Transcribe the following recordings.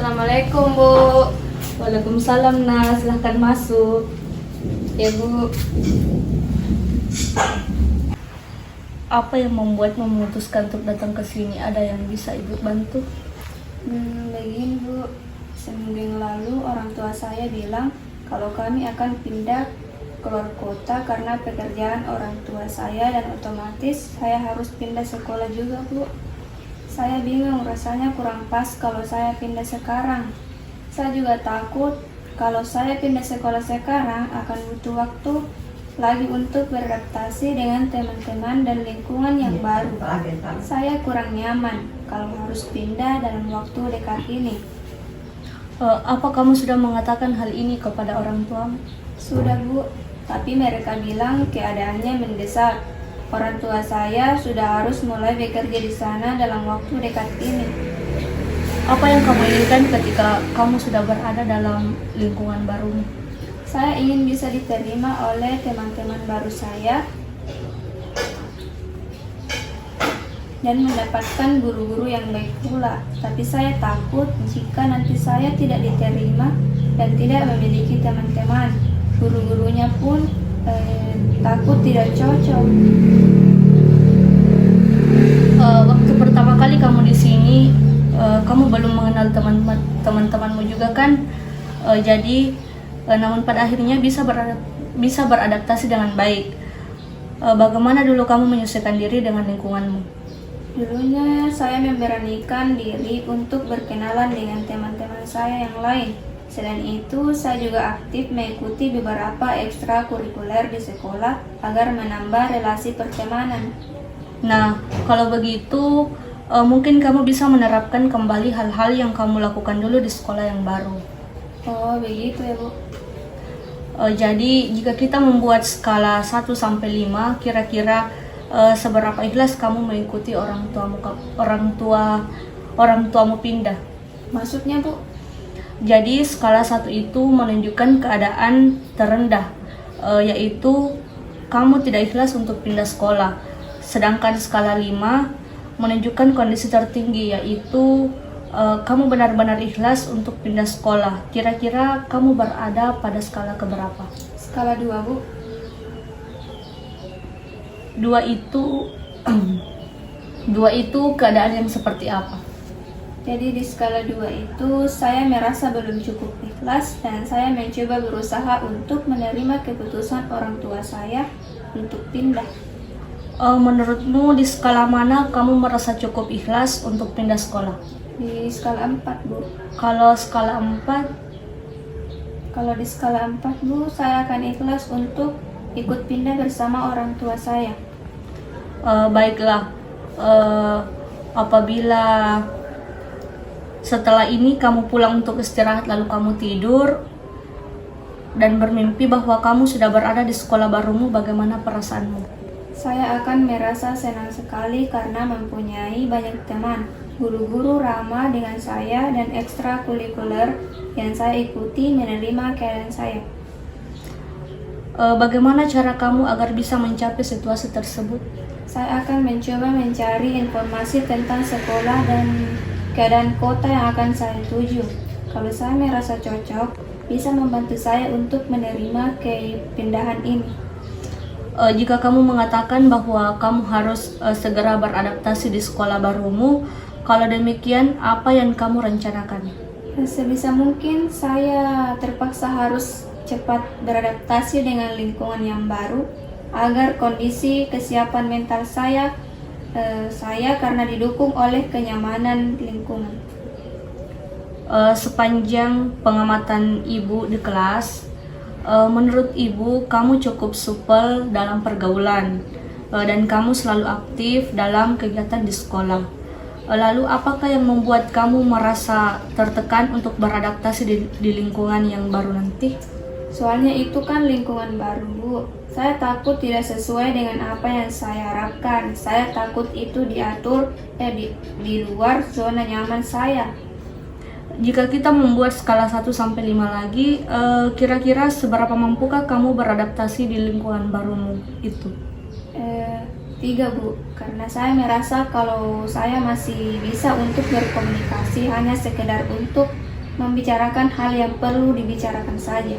Assalamualaikum Bu. Waalaikumsalam Nas, silahkan masuk. Ya Bu. Apa yang membuatmu memutuskan untuk datang ke sini? Ada yang bisa Ibu bantu? Begini Bu, seminggu yang lalu orang tua saya bilang kalau kami akan pindah keluar kota karena pekerjaan orang tua saya dan otomatis saya harus pindah sekolah juga Bu. Saya bingung, rasanya kurang pas kalau saya pindah sekarang. Saya juga takut kalau saya pindah sekolah sekarang akan butuh waktu lagi untuk beradaptasi dengan teman-teman dan lingkungan yang baru. Saya kurang nyaman kalau harus pindah dalam waktu dekat ini. Apa kamu sudah mengatakan hal ini kepada orang tuamu? Sudah Bu, tapi mereka bilang keadaannya mendesak. Orang tua saya sudah harus mulai bekerja di sana dalam waktu dekat ini. Apa yang kamu inginkan ketika kamu sudah berada dalam lingkungan barumu? Saya ingin bisa diterima oleh teman-teman baru saya dan mendapatkan guru-guru yang baik pula. Tapi saya takut jika nanti saya tidak diterima dan tidak memiliki teman-teman. Guru-gurunya pun takut tidak cocok. Waktu pertama kali kamu di sini, kamu belum mengenal teman-temanmu juga kan? Namun pada akhirnya bisa beradaptasi dengan baik. Bagaimana dulu kamu menyesuaikan diri dengan lingkunganmu? Dulunya saya memberanikan diri untuk berkenalan dengan teman-teman saya yang lain. Selain itu, saya juga aktif mengikuti beberapa ekstrakurikuler di sekolah agar menambah relasi pertemanan. Nah, kalau begitu, mungkin kamu bisa menerapkan kembali hal-hal yang kamu lakukan dulu di sekolah yang baru. Oh, begitu ya Bu. Jadi, jika kita membuat skala 1-5, kira-kira seberapa ikhlas kamu mengikuti orang tuamu pindah? Maksudnya Bu? Jadi skala 1 itu menunjukkan keadaan terendah, yaitu kamu tidak ikhlas untuk pindah sekolah. Sedangkan skala 5 menunjukkan kondisi tertinggi, yaitu kamu benar-benar ikhlas untuk pindah sekolah. Kira-kira kamu berada pada skala keberapa? Skala 2 Bu. 2 itu keadaan yang seperti apa? Jadi di skala 2 itu saya merasa belum cukup ikhlas dan saya mencoba berusaha untuk menerima keputusan orang tua saya untuk pindah. Menurutmu di skala mana kamu merasa cukup ikhlas untuk pindah sekolah? Di skala 4 Bu. Kalau skala 4? Kalau di skala 4 Bu, saya akan ikhlas untuk ikut pindah bersama orang tua saya. Baiklah, apabila setelah ini kamu pulang untuk istirahat lalu kamu tidur dan bermimpi bahwa kamu sudah berada di sekolah barumu, bagaimana perasaanmu? Saya akan merasa senang sekali karena mempunyai banyak teman, guru-guru ramah dengan saya dan ekstrakurikuler yang saya ikuti menerima keadaan saya. Bagaimana cara kamu agar bisa mencapai situasi tersebut? Saya akan mencoba mencari informasi tentang sekolah dan keadaan kota yang akan saya tuju. Kalau saya merasa cocok, bisa membantu saya untuk menerima kepindahan ini. Jika kamu mengatakan bahwa kamu harus segera beradaptasi di sekolah barumu, kalau demikian, apa yang kamu rencanakan? Sebisa mungkin saya terpaksa harus cepat beradaptasi dengan lingkungan yang baru agar kondisi kesiapan mental saya karena didukung oleh kenyamanan lingkungan. Sepanjang pengamatan Ibu di kelas, menurut Ibu kamu cukup supel dalam pergaulan dan kamu selalu aktif dalam kegiatan di sekolah. Lalu apakah yang membuat kamu merasa tertekan untuk beradaptasi di lingkungan yang baru nanti? Soalnya itu kan lingkungan baru Bu. Saya takut tidak sesuai dengan apa yang saya harapkan. Saya takut itu diatur di luar zona nyaman saya. Jika kita membuat skala 1-5 lagi, kira-kira seberapa mampukah kamu beradaptasi di lingkungan barumu itu? 3 Bu, karena saya merasa kalau saya masih bisa untuk berkomunikasi hanya sekedar untuk membicarakan hal yang perlu dibicarakan saja.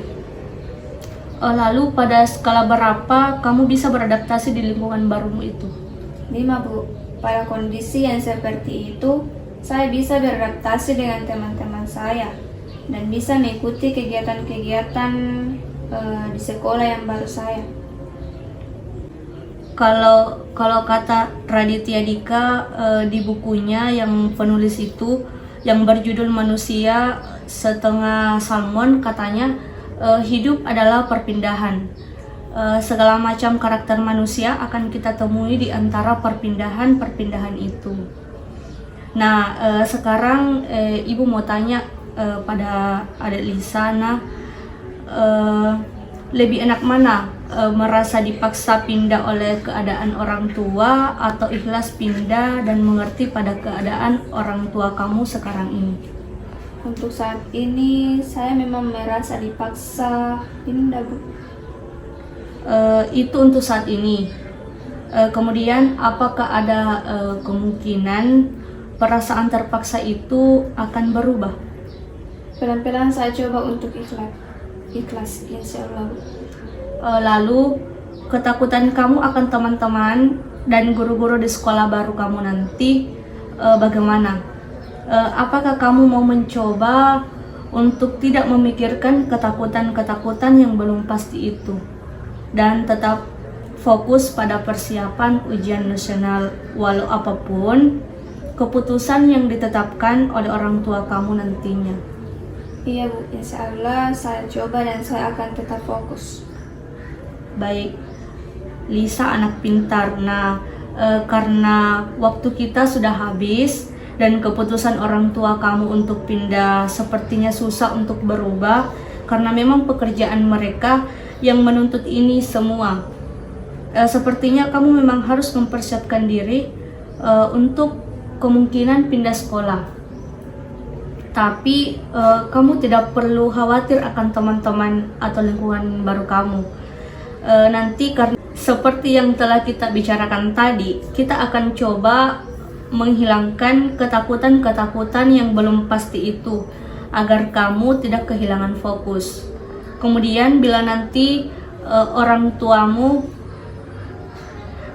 Lalu pada skala berapa kamu bisa beradaptasi di lingkungan barumu itu? 5, Bu. Pada kondisi yang seperti itu, saya bisa beradaptasi dengan teman-teman saya dan bisa mengikuti kegiatan-kegiatan di sekolah yang baru saya. Kalau kata Raditya Dika di bukunya yang penulis itu yang berjudul Manusia Setengah Salmon, katanya hidup adalah perpindahan. Segala macam karakter manusia akan kita temui di antara perpindahan-perpindahan itu. Nah, sekarang Ibu mau tanya pada adik Lisa, lebih enak mana? Merasa dipaksa pindah oleh keadaan orang tua atau ikhlas pindah dan mengerti pada keadaan orang tua kamu sekarang ini? Untuk saat ini, saya memang merasa dipaksa pindah, Bu. Itu untuk saat ini. Kemudian apakah ada kemungkinan perasaan terpaksa itu akan berubah? Pelan-pelan saya coba untuk ikhlas, insya Allah, Bu. Lalu ketakutan kamu akan teman-teman dan guru-guru di sekolah baru kamu nanti bagaimana? Apakah kamu mau mencoba untuk tidak memikirkan ketakutan-ketakutan yang belum pasti itu dan tetap fokus pada persiapan ujian nasional, walau apapun keputusan yang ditetapkan oleh orang tua kamu nantinya? Iya, Bu, insya Allah saya coba dan saya akan tetap fokus. Baik, Lisa anak pintar. Nah, karena waktu kita sudah habis dan keputusan orang tua kamu untuk pindah sepertinya susah untuk berubah karena memang pekerjaan mereka yang menuntut ini semua. Sepertinya kamu memang harus mempersiapkan diri untuk kemungkinan pindah sekolah. Tapi kamu tidak perlu khawatir akan teman-teman atau lingkungan baru kamu. Nanti karena seperti yang telah kita bicarakan tadi, kita akan coba menghilangkan ketakutan-ketakutan yang belum pasti itu agar kamu tidak kehilangan fokus. Kemudian bila nanti orang tuamu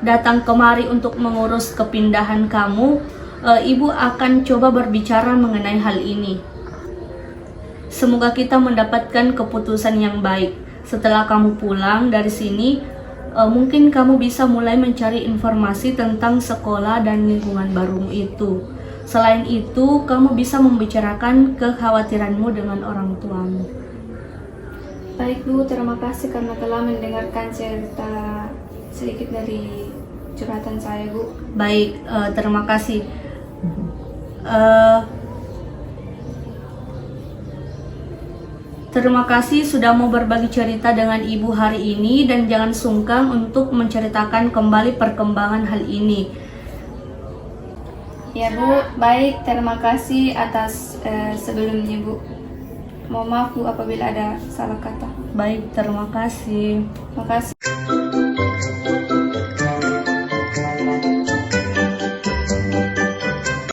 datang kemari untuk mengurus kepindahan kamu, Ibu akan coba berbicara mengenai hal ini. Semoga kita mendapatkan keputusan yang baik. Setelah kamu pulang dari sini, mungkin kamu bisa mulai mencari informasi tentang sekolah dan lingkungan barumu itu. Selain itu, kamu bisa membicarakan kekhawatiranmu dengan orang tuamu. Baik, Bu, terima kasih karena telah mendengarkan cerita sedikit dari curhatan saya, Bu. Baik, terima kasih. Terima kasih sudah mau berbagi cerita dengan Ibu hari ini dan jangan sungkan untuk menceritakan kembali perkembangan hal ini. Ya, Bu, baik, terima kasih atas sebelumnya, Bu. Mohon maaf, Bu, apabila ada salah kata. Baik, terima kasih. Terima kasih.